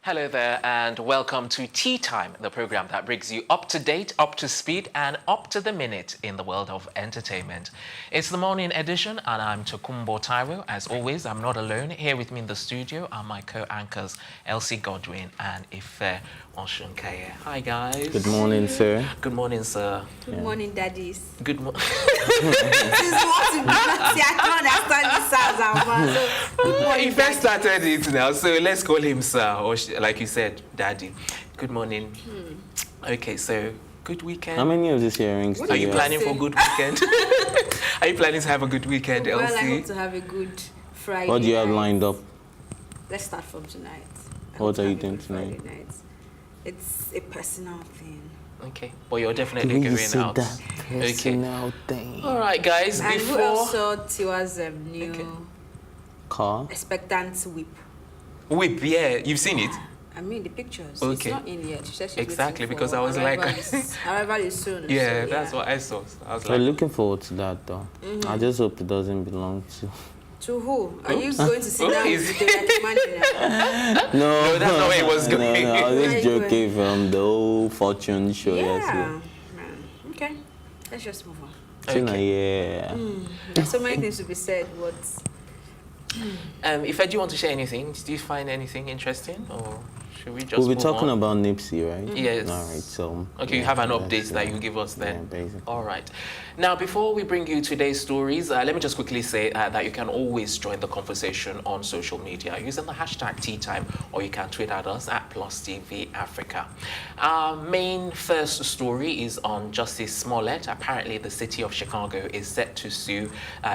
Hello there and welcome to Tea Time, the program that brings you up to date, up to speed and up to the minute in the world of entertainment. It's the morning edition and I'm Tokumbo Taiwo. As always, I'm not alone. Here with me in the studio are my co-anchors Elsie Godwin and Ife Oshunkeye. Hi guys. Good morning, sir. Good morning, sir. Good morning, daddies. Good morning. He first started it now, so let's call him sir, or like you said, daddy. Good morning. Okay, so good weekend. How many of these earrings Are you planning for a good weekend? Are you planning to have a good weekend, Elsie? Well, I hope to have a good Friday. What do you have lined up? Let's start from tonight. What are you doing tonight? It's a personal thing. Okay, but you're definitely going out. Personal thing. All right, guys. And before who else saw Tiwa's new car? expectant whip? Whip, yeah. You've seen it? I mean, the pictures. Okay. It's not in yet. She said she's Exactly, waiting because for I was like... arrival is soon. Yeah, so, that's what I saw. I was We're like... looking forward to that, though. I just hope it doesn't belong to... To who? Are you going to sit down Is with the direct manager? No, that's not where it was going. No, I was just joking from the whole fortune show yesterday. Okay, let's just move on. Okay. Yeah. There's so many things to be said. What? If do you want to share anything? Do you find anything interesting, or should we just We'll be move talking on? about Nipsey, right? Yes. All right, so... Okay, you have an update that you give us then? Yeah, basically. All right. Now, before we bring you today's stories, let me just quickly say that you can always join the conversation on social media using the hashtag #TeaTime, or you can tweet at us at +TVAfrica. Our main first story is on Jussie Smollett. Apparently, the city of Chicago is set to sue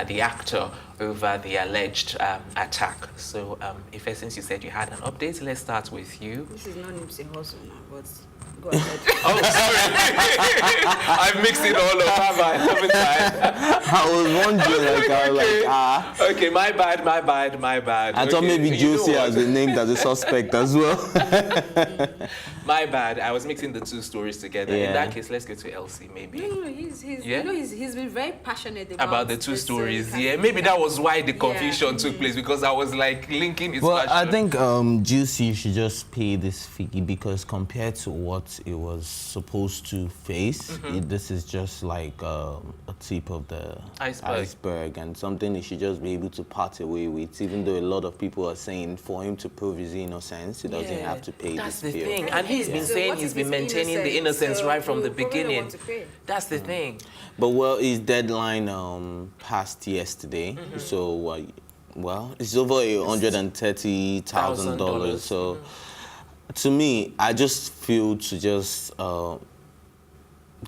the actor over the alleged attack. So, Ife, since you said you had an update, let's start with you. This is not Nipsey Hussle now, but go ahead. Oh, sorry. I've mixed it all up, haven't I? I was wondering, Okay, my bad. I thought maybe Jussie has been named as a suspect as well. My bad. I was mixing the two stories together. Yeah. In that case, let's go to Elsie, maybe. No, he's been very passionate About the two this, stories. Yeah, maybe that was why the confusion took place, because I was like linking his Well, passion. I think Jussie should just pay this fee, because compared to what it was supposed to face, this is just like a tip of the iceberg and something he should just be able to part away with, even though a lot of people are saying for him to prove his innocence, he doesn't have to pay That's this the fee. thing. And he's been saying he's been maintaining the innocence right from the beginning. That's the thing. But well, his deadline passed yesterday, so well, it's over $130,000. So to me, I just feel to just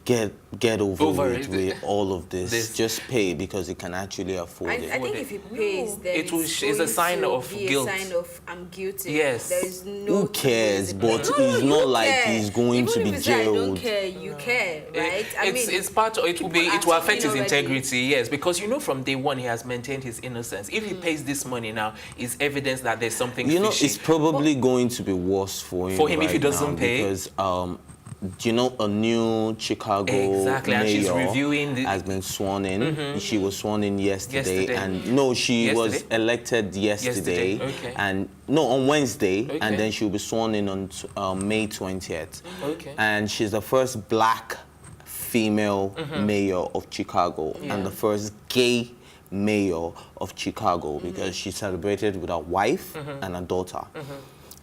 get over it with all of this. Just pay, because he can actually afford it. I think if he pays, then it's a sign of guilt. A sign of I'm guilty. Yes. There is no. Who cares? But it's not like he's going to be jailed. I don't care. You care, right? It's part of it. It will affect his integrity. Yes, because from day one he has maintained his innocence. If he pays this money now, it's evidence that there's something. It's probably going to be worse for him. If he doesn't pay, because a new Chicago mayor has been sworn in. She was sworn in yesterday. And she was elected yesterday. Okay. And on Wednesday, and then she'll be sworn in on May 20th. Okay. And she's the first black female mayor of Chicago and the first gay mayor of Chicago, because she celebrated with her wife and her daughter.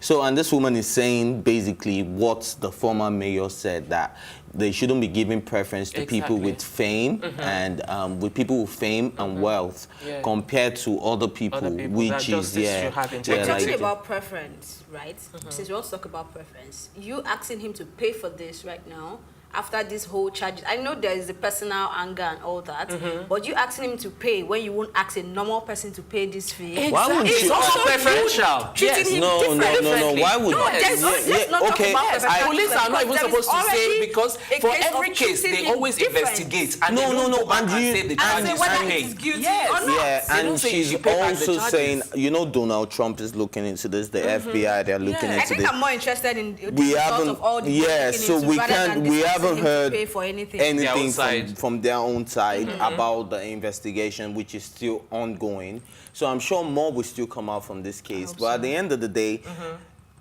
So, and this woman is saying basically what the former mayor said, that they shouldn't be giving preference to people with fame and with people with fame and wealth compared to other people which is talking about preference, right? Since we all talk about preference, you asking him to pay for this right now, after this whole charge, I know there is the personal anger and all that, but you asking him to pay when you won't ask a normal person to pay this fee. Exactly. Why would you? It's also preferential. Treating him no. Why would let's not talk about preferential. Police are not even supposed to say, because for every case they always investigate and they don't go back and say the charge is paid. And she's also saying, Donald Trump is looking into this, the FBI, they're looking into this. I think I'm more interested in the result of all the so we haven't haven't heard pay for anything from their own side about the investigation, which is still ongoing. So I'm sure more will still come out from this case. But at the end of the day,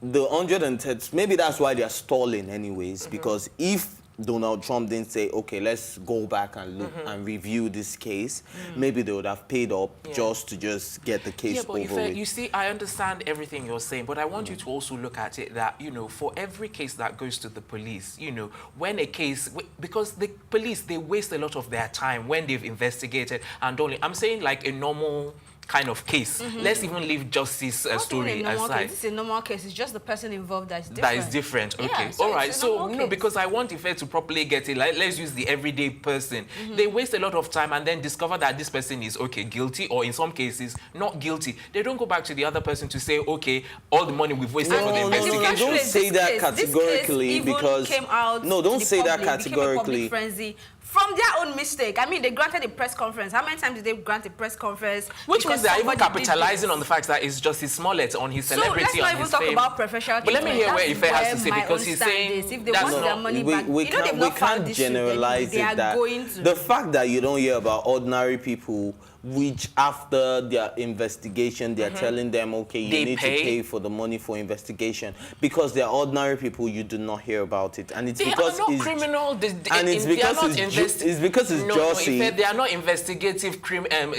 the 110, maybe that's why they're stalling anyways, because if Donald Trump didn't say, okay, let's go back and look and review this case, maybe they would have paid up just to get the case over with. You see, I understand everything you're saying, but I want you to also look at it that, you know, for every case that goes to the police, you know, when a case, because the police, they waste a lot of their time when they've investigated and only, I'm saying like a normal kind of case. Let's even leave Jussie's story aside. This is a normal case. It's just the person involved that's different. That is different. Okay. Yeah, so all right. So no, because I want Ife to properly get it. Like, let's use the everyday person. They waste a lot of time and then discover that this person is guilty, or in some cases not guilty. They don't go back to the other person to say, okay, all the money we've wasted for the investigation. Don't say that categorically, because don't say that categorically. From their own mistake. I mean, they granted a press conference. How many times did they grant a press conference? Which means they're even capitalizing on the fact that it's Jussie Smollett on his celebrity, so let's not even talk about professional. But let me hear what Ife has to say, because he's saying if they want their money back, we can't generalize it. The fact that you don't hear about ordinary people which after their investigation, they're telling them, okay, you need to pay for the money for investigation. Because they're ordinary people, you do not hear about it. And it's because are not criminal. And it's because it's Jussie. No, they are not investigative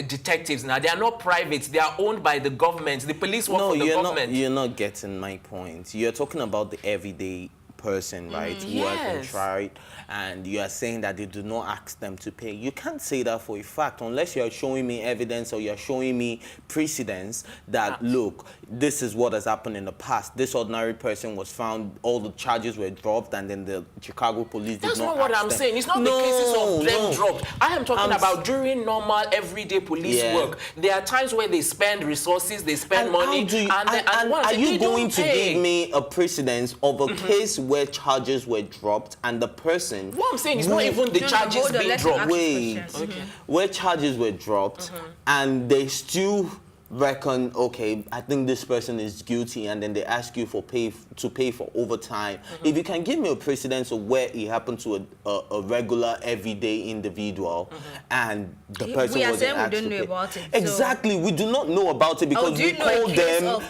detectives now. They are not private. They are owned by the government. The police work for the government. You're not getting my point. You're talking about the everyday person, right, who has been tried, and you are saying that they do not ask them to pay. You can't say that for a fact unless you are showing me evidence or you are showing me precedents that, look, this is what has happened in the past. This ordinary person was found, all the charges were dropped, and then the Chicago police did not ask them. That's not what I'm saying. It's not the cases of them dropped. I am talking about during normal, everyday police work. There are times where they spend resources, they spend money, are you going to give me a precedence of a case where charges were dropped and the person... What I'm saying is not even the charges being dropped. Where charges were dropped and they still reckon, okay, I think this person is guilty, and then they ask you to pay for overtime. If you can give me a precedence of where it happened to a regular, everyday individual, and the person wasn't asked to pay. We don't know about it. Exactly, we do not know about it because we call them.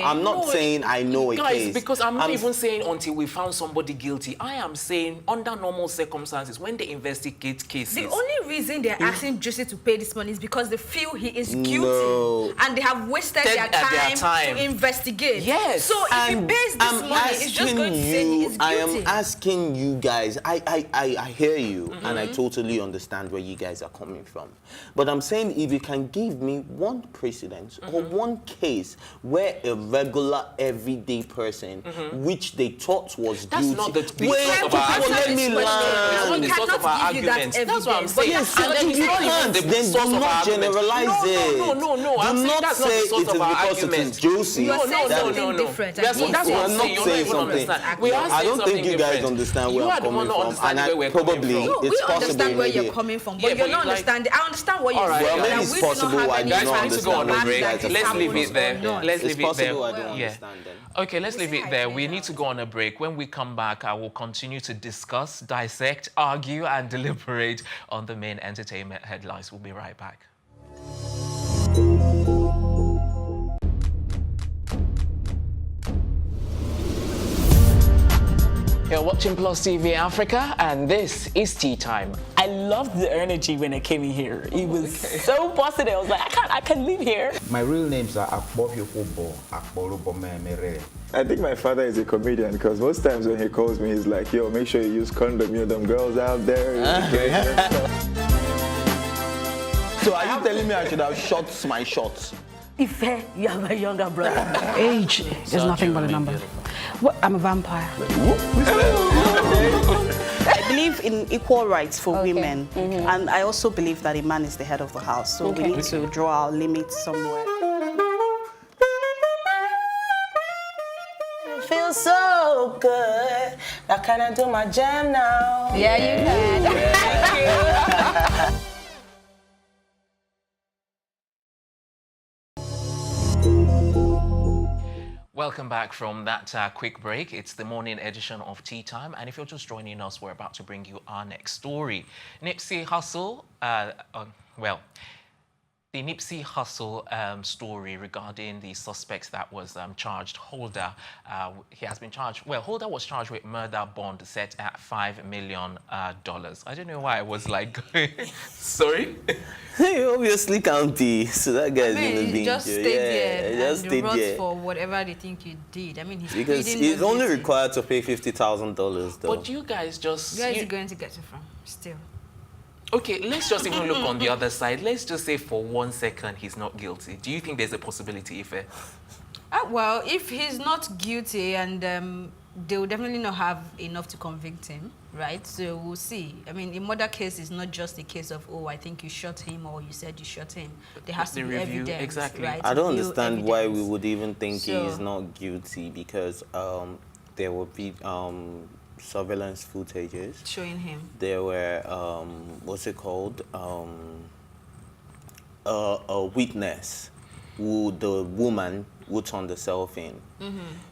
I'm not saying I know a case. Because I'm not even saying until we found somebody guilty. I am saying under normal circumstances, when they investigate cases. The only reason they're asking Jussie to pay this money is because they feel he is guilty, and they have wasted their time to investigate. Yes. So if he pays this money, it's just going to say he is guilty. I am asking you guys. I hear you, and I totally understand where you guys are coming from. But I'm saying, if you can give me one precedent or one case where a regular, everyday person, which they thought was that's guilty, not the source of our argument. That's not the source of our argument. That's what I'm saying. And then you can't. Then do not generalize it. No. I'm saying that's not the source of our argument. Juicy. You are saying something different. That's what I'm saying. You're not even understand. I don't think you guys understand where I'm coming from. And it's possible. We understand where you're coming from, but you're not understanding. I understand what you're saying. Well, maybe it's possible I do not understand where you guys are coming from. Let's leave it there. Let's leave it there. I don't understand them. Okay, let's leave it there. We need to go on a break. When we come back, I will continue to discuss, dissect, argue, and deliberate on the main entertainment headlines. We'll be right back. You're watching Plus TV Africa, and this is Tea Time. I loved the energy when I came in here. It was so positive. I was like, I can't leave here. My real names are Akbofiofobo, Akbolubomemere. I think my father is a comedian, because most times when he calls me, he's like, yo, make sure you use condom, you know, them girls out there. So are you telling me I should have shot my shots? Ife, you are my younger brother. Age is nothing but a number. What? I'm a vampire. I believe in equal rights for women, and I also believe that a man is the head of the house, so we need to draw our limits somewhere. It feels so good. Now can I do my jam now? Yeah, you can. Thank you. Welcome back from that quick break. It's the morning edition of Tea Time, and if you're just joining us, we're about to bring you our next story. Nipsey Hussle, the Nipsey Hussle story regarding the suspects that was charged. Holder, he has been charged. Well, Holder was charged with murder bond set at $5 million. I don't know why I was like, sorry. You obviously can't be. So that guy is going to be just stayed there just and stayed rot there for whatever they think you did. I mean, because he's only required to pay $50,000 though. But you guys just... Where is he going to get it from? Still. Okay, let's just even look on the other side. Let's just say for 1 second he's not guilty. Do you think there's a possibility, Ife? Well, if he's not guilty, and they will definitely not have enough to convict him, right? So we'll see. I mean, in murder case, it's not just a case of, oh, I think you shot him or you said you shot him. There has to be evidence, exactly. right? I don't understand why we would even think he is not guilty, because there will be surveillance footages showing him. There were what's it called, a witness who the woman who turned herself in,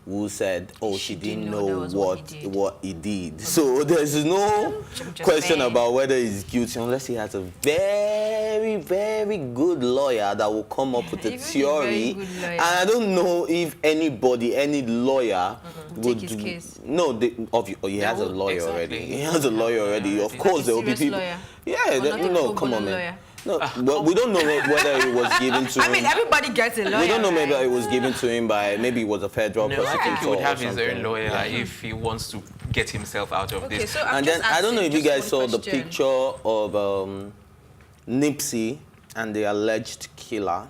who said, oh, she didn't know what he did. So there's no question about whether he's guilty unless he has a very, very good lawyer that will come up with a theory. And I don't know if anybody, any lawyer would take his case. No, he has a lawyer already. He has a lawyer already. Of course, there will be people. Lawyer. Yeah, no, come on, man. No, but we don't know whether it was given to him. I mean, everybody gets a lawyer. We don't know maybe it was given to him by, maybe it was a federal prosecutor. I think he would have his something. own lawyer if he wants to get himself out of this. So and then I don't know if you guys saw the picture of Nipsey and the alleged killer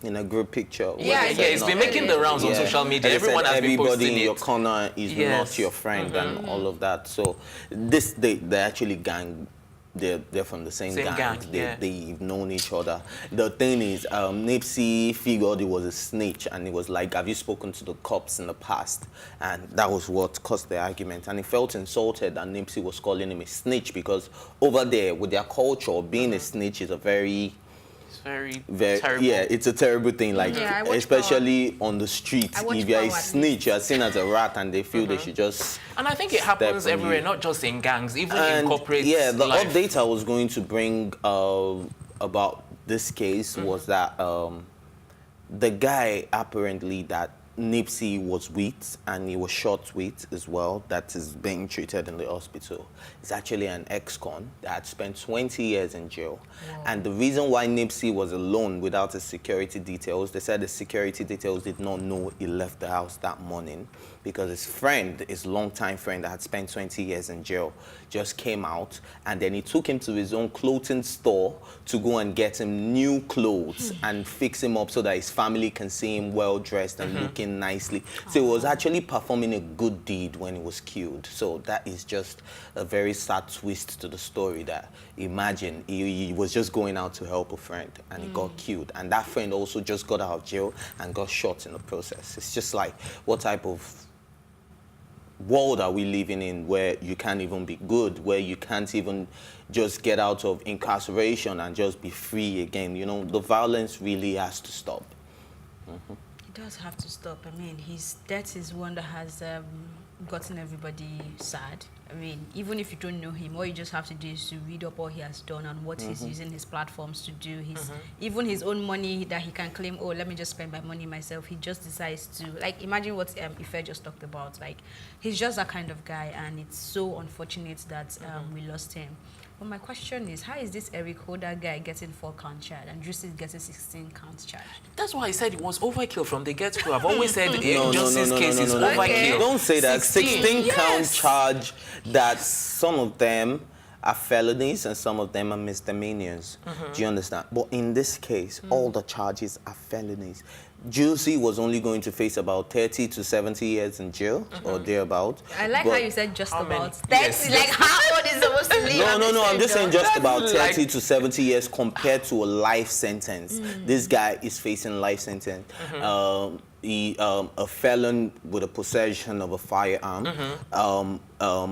in a group picture. Yeah, it's been making the rounds on social media. Everyone has been posting everybody in your it. corner is not your friend and all of that. So they actually gang. They're from the same gang. They've known each other. The thing is, Nipsey figured he was a snitch, and he was like, have you spoken to the cops in the past? And that was what caused the argument. And he felt insulted that Nipsey was calling him a snitch, because over there, with their culture, being a snitch is a very terrible. Yeah, it's a terrible thing. Like, especially on the street, if you're a snitch, you're seen as a rat, and they feel they should just. And I think it happens everywhere, not just in gangs, even in corporate. Yeah, the life. update I was going to bring about this case was that the guy apparently that Nipsey was with, and he was shot with as well, that is being treated in the hospital, is actually an ex-con that had spent 20 years in jail. Wow. And the reason why Nipsey was alone without his security details, they said the security details did not know he left the house that morning, because his friend, his longtime friend that had spent 20 years in jail, just came out, and then he took him to his own clothing store to go and get him new clothes and fix him up so that his family can see him well-dressed and looking nicely. So he was actually performing a good deed when he was killed. So that is just a very sad twist to the story, that imagine he was just going out to help a friend and he got killed. And that friend also just got out of jail and got shot in the process. It's just like, what type of world are we living in where you can't even be good, where you can't even just get out of incarceration and just be free again? You know, the violence really has to stop. It does have to stop. I mean, his death is one that has gotten everybody sad. I mean, even if you don't know him, all you just have to do is to read up what he has done and what he's using his platforms to do. Even his own money that he can claim, oh, let me just spend my money myself. He just decides to, like, imagine what Ife just talked about. Like, he's just that kind of guy, and it's so unfortunate that we lost him. But my question is, how is this Eric Holder guy getting 4-count charge and Jussie getting 16-count charge? That's why I said it was overkill from the get-go. I've always said Jussie's case is overkill. Don't say that. 16-count charge, that some of them are felonies and some of them are misdemeanors. Do you understand? But in this case, all the charges are felonies. Jussie was only going to face about 30 to 70 years in jail or thereabout. I like how you said just about. That's like how old is supposed to live? No, I'm just saying just about 30 to 70 years compared to a life sentence. This guy is facing life sentence. A felon with a possession of a firearm,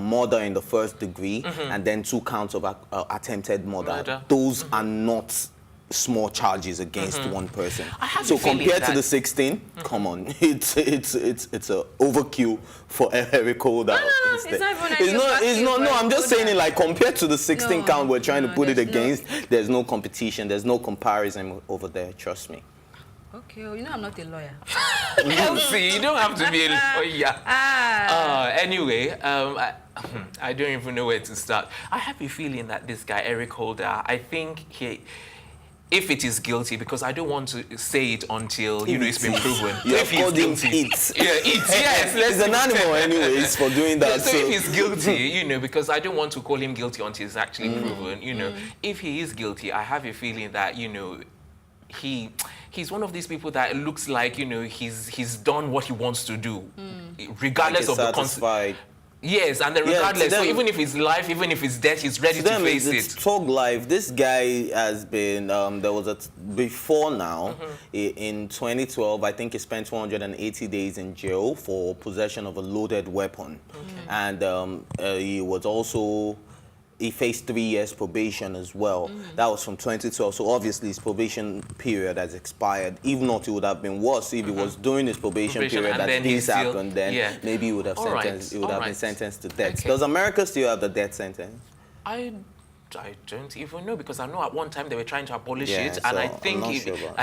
murder in the first degree, and then 2 counts of attempted murder. Those are not small charges against one person. So compared to the 16, come on, it's a overkill for Eric Holder. No, it's not even no, I'm just saying it like compared to the 16 count we're trying to put it against, there's no competition, there's no comparison over there, trust me. Okay, well, you know I'm not a lawyer. See, you don't have to be a lawyer. Anyway, I don't even know where to start. I have a feeling that this guy, Eric Holder, I think if it is guilty, because I don't want to say it until, it's been proven. If he's guilty. Yes, he's an animal anyways for doing that. So if he's guilty, because I don't want to call him guilty until it's actually proven, if he is guilty, I have a feeling that, he's one of these people that looks like, he's done what he wants to do, regardless of the consequences. Yes, and then regardless, so even if it's life, even if it's death, he's ready to face it. Talk life. This guy has been, there was before now, in 2012, I think he spent 280 days in jail for possession of a loaded weapon. And he faced 3 years probation as well. That was from 2012. So obviously his probation period has expired. If not, it would have been worse if he was during his probation period that this happened. Then maybe he would have been sentenced to death. Okay. Does America still have the death sentence? I don't even know, because I know at one time they were trying to abolish it, and I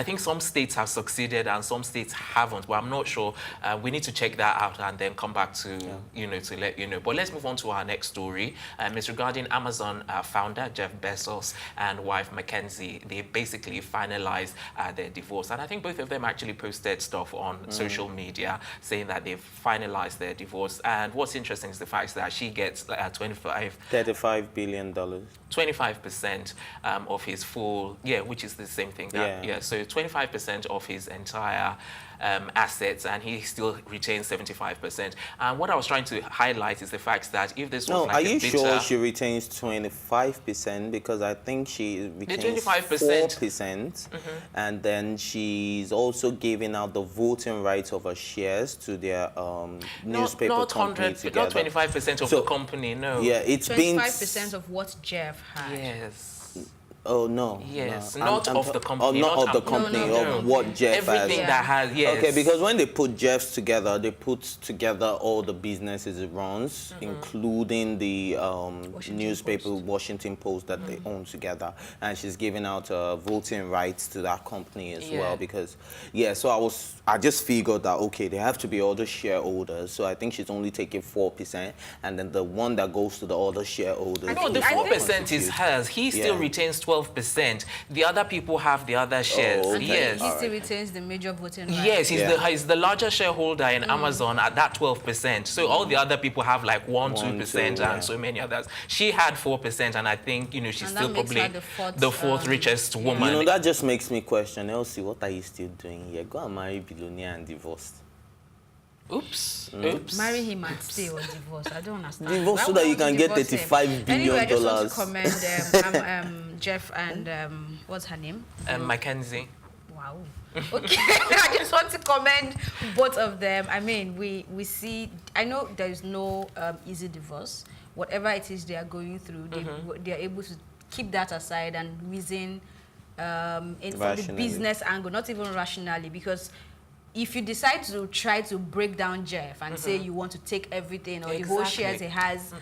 think some states have succeeded and some states haven't. Well, I'm not sure. We need to check that out and then come back to to let you know. But let's move on to our next story. It's regarding Amazon founder Jeff Bezos and wife Mackenzie. They basically finalized their divorce, and I think both of them actually posted stuff on social media saying that they've finalized their divorce. And what's interesting is the fact that she gets $35 billion. 25% of his full, which is the same thing. So 25% of his entire assets, and he still retains 75%. And what I was trying to highlight is the fact that if this was are you sure she retains 25%? Because I think she retains 4%, and then she's also giving out the voting rights of her shares to their newspaper company together. Not 25% of the company, no. Yeah, it's been 25% of what Jeff had. Yes. Oh, no. Yes, no. not of the company. Not of the company, of what Jeff has. Everything that has, yes. Okay, because when they put Jeff's together, they put together all the businesses it runs, including the newspaper Washington Post that they own together. And she's giving out voting rights to that company as well. Because, so I just figured that, okay, they have to be other shareholders. So I think she's only taking 4%. And then the one that goes to the other shareholders. No, the 4% is hers. He still retains 12%. The other people have the other shares. Oh, okay. Yes. He still retains the major voting rights. Yes, he's the larger shareholder in Amazon at that 12%. So all the other people have like 2%, and so many others. She had 4%, and I think she's still probably the fourth richest woman. That just makes me question, Elsie, what are you still doing here? Go and marry billionaire and divorce. Oops. Marry him and stay or divorce. I don't understand. Divorce so that you can get $35 billion. Anyway, I just want to commend Jeff and what's her name? Mackenzie. Wow. Okay. I just want to commend both of them. I mean, we see. I know there is no easy divorce. Whatever it is they are going through, they are able to keep that aside and reason from the business angle, not even rationally, because if you decide to try to break down Jeff and say you want to take everything or the whole shares he has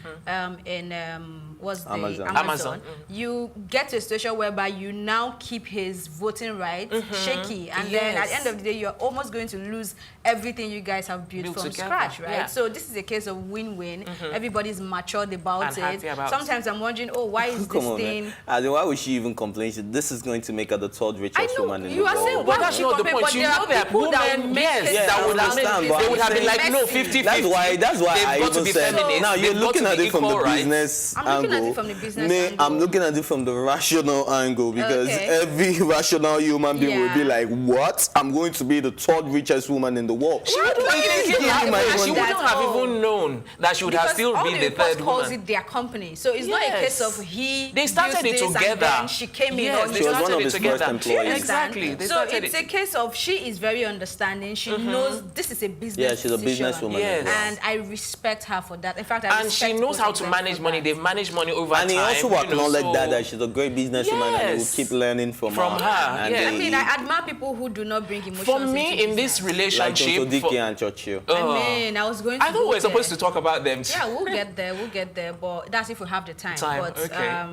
in Amazon, you get to a situation whereby you now keep his voting rights shaky, and then at the end of the day you're almost going to lose everything you guys have built from scratch, right? Yeah. So this is a case of win-win. Everybody's matured about it. Sometimes I'm wondering, why is this thing? Why would she even complain? This is going to make her the third richest woman in the world. You are saying why would she complain? But there are people that that would have been like, no, 50-50. That's why I even said, now you're looking at it from the business angle. I'm looking at it from the business angle. I'm looking at it from the rational angle, because every rational human being will be like, what? I'm going to be the third richest woman in the world. She wouldn't have even known that she would have still been the third woman. Calls it their company. So it's not a case of they started it together. And she came in. She was one of his first employees. Exactly. So it's a case of she is very understanding. understanding. She knows this is a business. Yeah, she's a businesswoman. Yes. And I respect her for that. In fact, and she knows how to manage money. They've managed money over time. And he also acknowledged that she's a great businesswoman and he will keep learning from her. And I mean, I admire people who do not bring emotions for me, in this relationship... Like Tonto Dikeh and Churchill. I was going to I thought we were supposed to talk about them too. Yeah, we'll get there. But that's if we have the time. But, okay.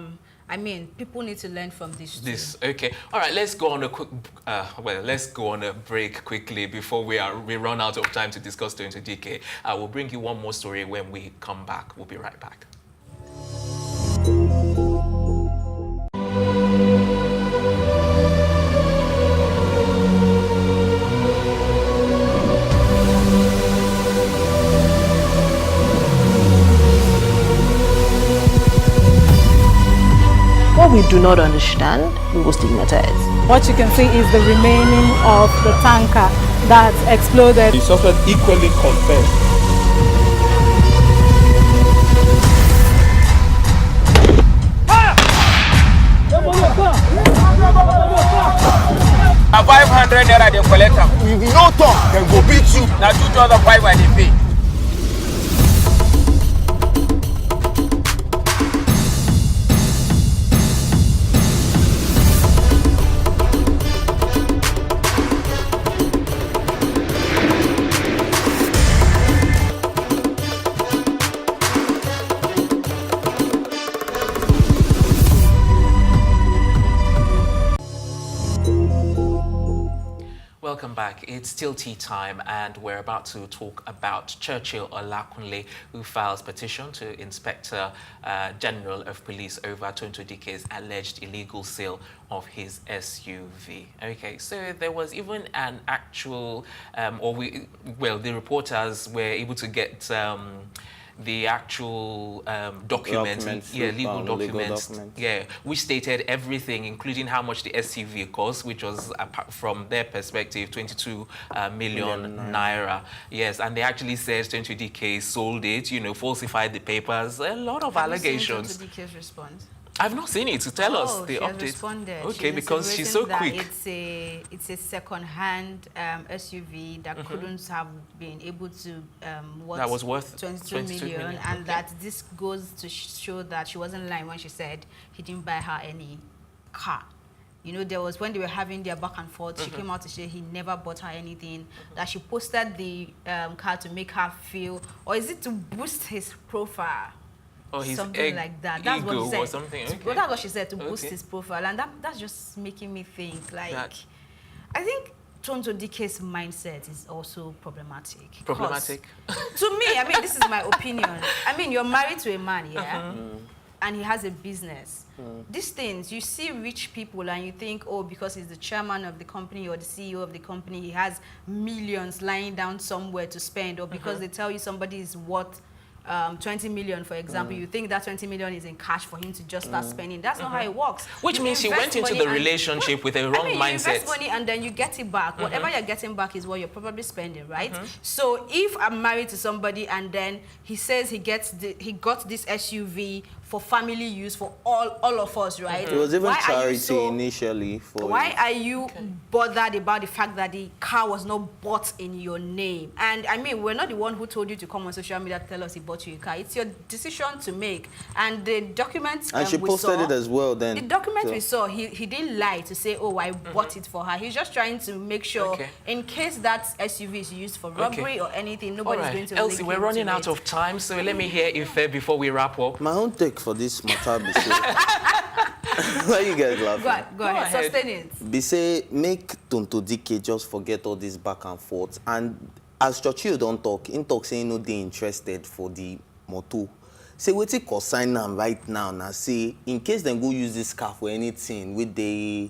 I mean, people need to learn from this. Okay. All right, let's go on a quick... let's go on a break quickly before we run out of time to discuss Tonto Dikeh. We'll bring you one more story when we come back. We'll be right back. What we do not understand, we will stigmatize. What you can see is the remaining of the tanker that exploded. The suspect equally confessed. A 500 naira they collect them. If you no talk, then go beat you. Now 2,500 they pay. Welcome back. It's still tea time, and we're about to talk about Churchill OIakunle, who files petition to Inspector General of Police over Tonto Dikeh's alleged illegal sale of his SUV. Okay, so there was even an actual, the reporters were able to get the actual documents, legal documents, which stated everything, including how much the SUV cost, which was, from their perspective, 22 million naira. Yes, and they actually said Tonto Dikeh sold it, falsified the papers, a lot of allegations. Have you seen Tonto Dikeh's response? I've not seen it, to tell us the update. Responded. Okay, because she's so quick. It's a second-hand SUV that couldn't have been able to that was worth 22 million, and that this goes to show that she wasn't lying when she said he didn't buy her any car. There was, when they were having their back and forth, she came out to say he never bought her anything, that she posted the car to make her feel, or is it to boost his profile? Or his something like that. That's what she said. Or something. Okay. Well, that's what she said, to boost his profile, and that's just making me think. I think Tonto Dikeh's mindset is also problematic. Problematic. To me, I mean, this is my opinion. I mean, you're married to a man, and he has a business. These things, you see rich people and you think, oh, because he's the chairman of the company or the CEO of the company, he has millions lying down somewhere to spend, or because they tell you somebody is worth 20 million, for example, you think that 20 million is in cash for him to just start spending. That's not how it works. Which means she went into the relationship with a wrong mindset. You invest money and then you get it back. Whatever you're getting back is what you're probably spending, right? So if I'm married to somebody and then he says he got this SUV for family use for all of us, right? It was even charity initially. Why are you bothered about the fact that the car was not bought in your name? And I mean, we're not the one who told you to come on social media to tell us he bought you a car. It's your decision to make. And the documents and she posted it as well then. The document we saw, he didn't lie to say, oh, I bought it for her. He's just trying to make sure, in case that SUV is used for robbery or anything, nobody's going to Elsie, we're running out of time, so let me hear Ife before we wrap up. My own take for this matter be say, why you guys laughing? Go ahead, sustain it. Be say, make Tonto Dikeh just forget all this back and forth. And as Churchill don't talk, in talk saying no they interested for the motor. Say wetin consign am right now na say in case them go use this car for anything with the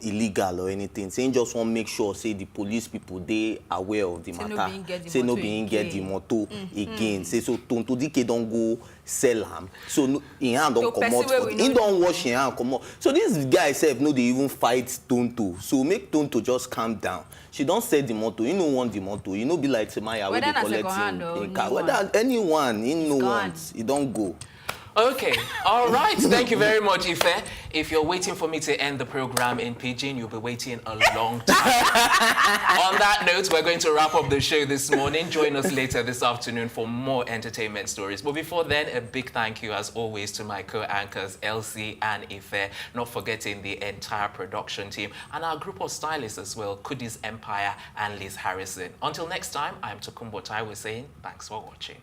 illegal or anything, saying just want to make sure say the police people they aware of the matter. Say no being get the motor again. Say so Tonto Dikeh don't go sell am. So no, in hand don't come out. He don't wash in hand come out. So this guy said no they even fight Tonto. So make Tonto just calm down. She don't sell the motor. You don't want the motor. You know be like Semaya where they collect in car. Whether anyone he no wants, he don't go. Okay, all right. Thank you very much, Ife. If you're waiting for me to end the program in Pidgin, you'll be waiting a long time. On that note, we're going to wrap up the show this morning. Join us later this afternoon for more entertainment stories. But before then, a big thank you, as always, to my co-anchors, Elsie and Ife, not forgetting the entire production team, and our group of stylists as well, Kudis Empire and Liz Harrison. Until next time, I'm Tokumbo Taiwo saying thanks for watching.